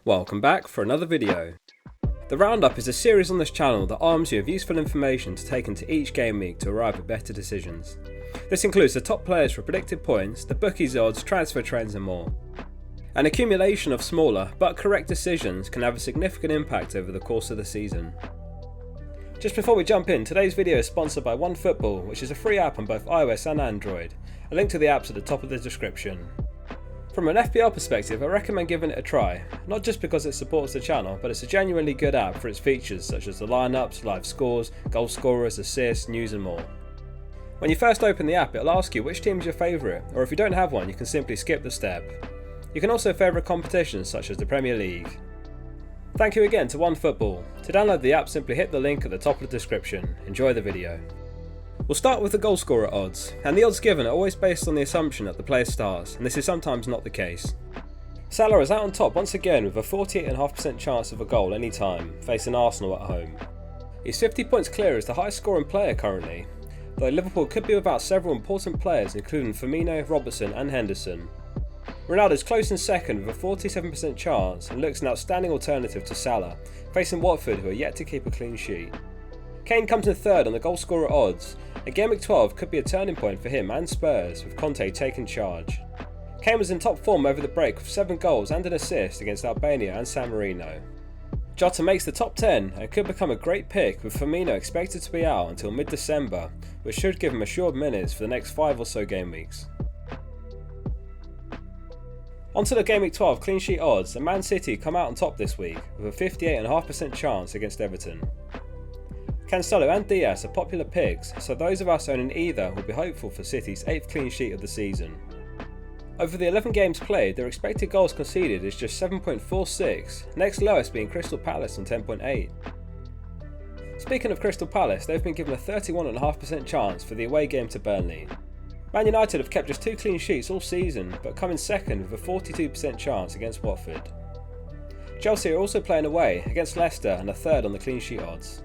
Welcome back for another video. The Roundup is a series on this channel that arms you with useful information to take into each game week to arrive at better decisions. This includes the top players for predicted points, the bookies odds, transfer trends and more. An accumulation of smaller but correct decisions can have a significant impact over the course of the season. Just before we jump in, today's video is sponsored by OneFootball, which is a free app on both iOS and Android. A link to the app's at the top of the description. From an FPL perspective, I recommend giving it a try, not just because it supports the channel, but it's a genuinely good app for its features such as the lineups, live scores, goal scorers, assists, news and more. When you first open the app, it'll ask you which team is your favourite, or if you don't have one you can simply skip the step. You can also favourite competitions such as the Premier League. Thank you again to OneFootball. To download the app, simply hit the link at the top of the description. Enjoy the video. We'll start with the Goalscorer Odds, and the odds given are always based on the assumption that the player starts, and this is sometimes not the case. Salah is out on top once again with a 48.5% chance of a goal any time, facing Arsenal at home. He's 50 points clear as the highest scoring player currently, though Liverpool could be without several important players including Firmino, Robertson and Henderson. Ronaldo is close in second with a 47% chance and looks an outstanding alternative to Salah, facing Watford who are yet to keep a clean sheet. Kane comes in third on the Goalscorer Odds, and Gameweek12 could be a turning point for him and Spurs with Conte taking charge. Kane was in top form over the break with 7 goals and an assist against Albania and San Marino. Jota makes the top 10 and could become a great pick with Firmino expected to be out until mid-December, which should give him assured minutes for the next 5 or so game weeks. Onto the Gameweek12 clean sheet odds, and Man City come out on top this week with a 58.5% chance against Everton. Cancelo and Diaz are popular picks, so those of us owning either will be hopeful for City's 8th clean sheet of the season. Over the 11 games played, their expected goals conceded is just 7.46, next lowest being Crystal Palace on 10.8. Speaking of Crystal Palace, they've been given a 31.5% chance for the away game to Burnley. Man United have kept just 2 clean sheets all season, but come in second with a 42% chance against Watford. José are also playing away against Leicester and are third on the clean sheet odds.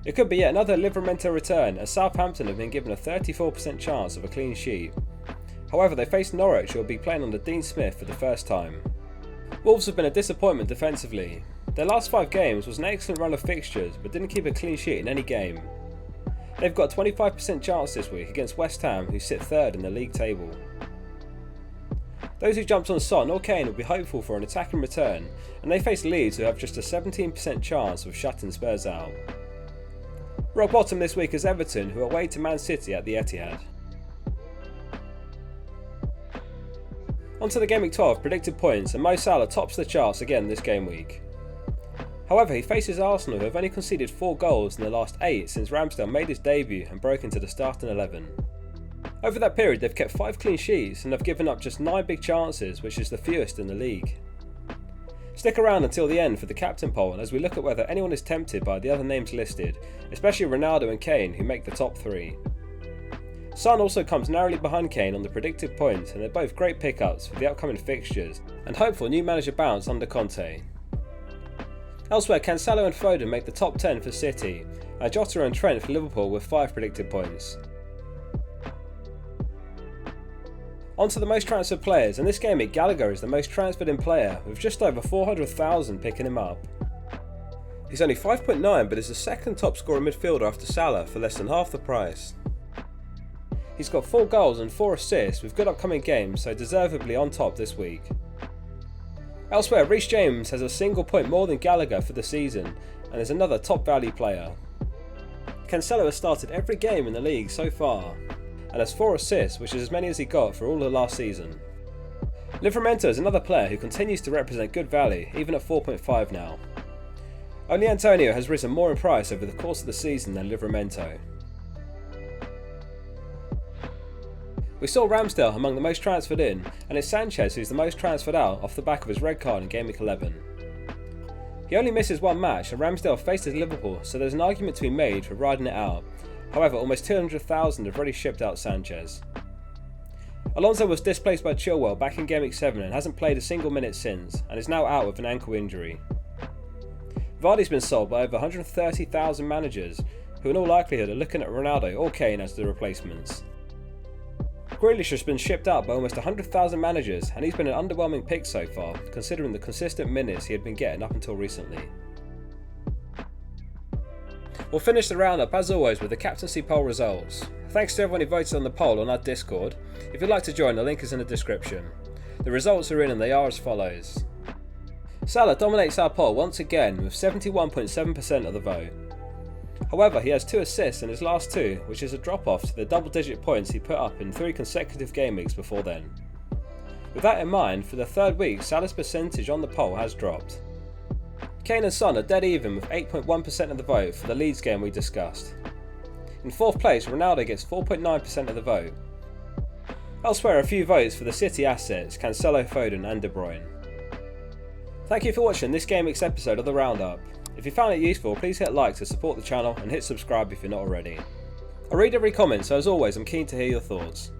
It could be yet another Livramento return, as Southampton have been given a 34% chance of a clean sheet. However, they face Norwich who will be playing under Dean Smith for the first time. Wolves have been a disappointment defensively. Their last 5 games was an excellent run of fixtures but didn't keep a clean sheet in any game. They've got a 25% chance this week against West Ham who sit third in the league table. Those who jumped on Son or Kane will be hopeful for an attacking return, and they face Leeds who have just a 17% chance of shutting Spurs out. Rock bottom this week is Everton who are away to Man City at the Etihad. Onto the Gameweek12 predicted points, and Mo Salah tops the charts again this game week. However, he faces Arsenal who have only conceded 4 goals in the last 8 since Ramsdale made his debut and broke into the starting 11. Over that period they've kept 5 clean sheets and have given up just 9 big chances, which is the fewest in the league. Stick around until the end for the captain poll as we look at whether anyone is tempted by the other names listed, especially Ronaldo and Kane who make the top 3. Son also comes narrowly behind Kane on the predicted points, and they're both great pickups for the upcoming fixtures and hopeful new manager bounce under Conte. Elsewhere, Cancelo and Foden make the top 10 for City, and Jota and Trent for Liverpool with 5 predicted points. On to the most transferred players, and this game week Gallagher is the most transferred in player with just over 400,000 picking him up. He's only 5.9 but is the second top scorer midfielder after Salah for less than half the price. He's got 4 goals and 4 assists with good upcoming games, so deservedly on top this week. Elsewhere, Reece James has a single point more than Gallagher for the season and is another top value player. Cancelo has started every game in the league so far and has 4 assists, which is as many as he got for all of last season. Livramento is another player who continues to represent good value, even at 4.5 now. Only Antonio has risen more in price over the course of the season than Livramento. We saw Ramsdale among the most transferred in, and it's Sanchez who's the most transferred out off the back of his red card in Gameweek 11. He only misses 1 match and Ramsdale faces Liverpool, so there's an argument to be made for riding it out. However, almost 200,000 have already shipped out Sanchez. Alonso was displaced by Chilwell back in Gameweek 7 and hasn't played a single minute since, and is now out with an ankle injury. Vardy's been sold by over 130,000 managers, who in all likelihood are looking at Ronaldo or Kane as the replacements. Grealish has been shipped out by almost 100,000 managers, and he's been an underwhelming pick so far, considering the consistent minutes he had been getting up until recently. We'll finish the roundup as always with the captaincy poll results. Thanks to everyone who voted on the poll on our Discord. If you'd like to join, the link is in the description. The results are in and they are as follows. Salah dominates our poll once again with 71.7% of the vote. However, he has 2 assists in his last 2, which is a drop off to the double-digit points he put up in 3 consecutive game weeks before then. With that in mind, for the 3rd week, Salah's percentage on the poll has dropped. Kane and Son are dead even with 8.1% of the vote for the Leeds game we discussed. In 4th place, Ronaldo gets 4.9% of the vote. Elsewhere, a few votes for the City assets, Cancelo, Foden and De Bruyne. Thank you for watching this Game Week's episode of the Roundup. If you found it useful, please hit like to support the channel and hit subscribe if you're not already. I read every comment, so as always I'm keen to hear your thoughts.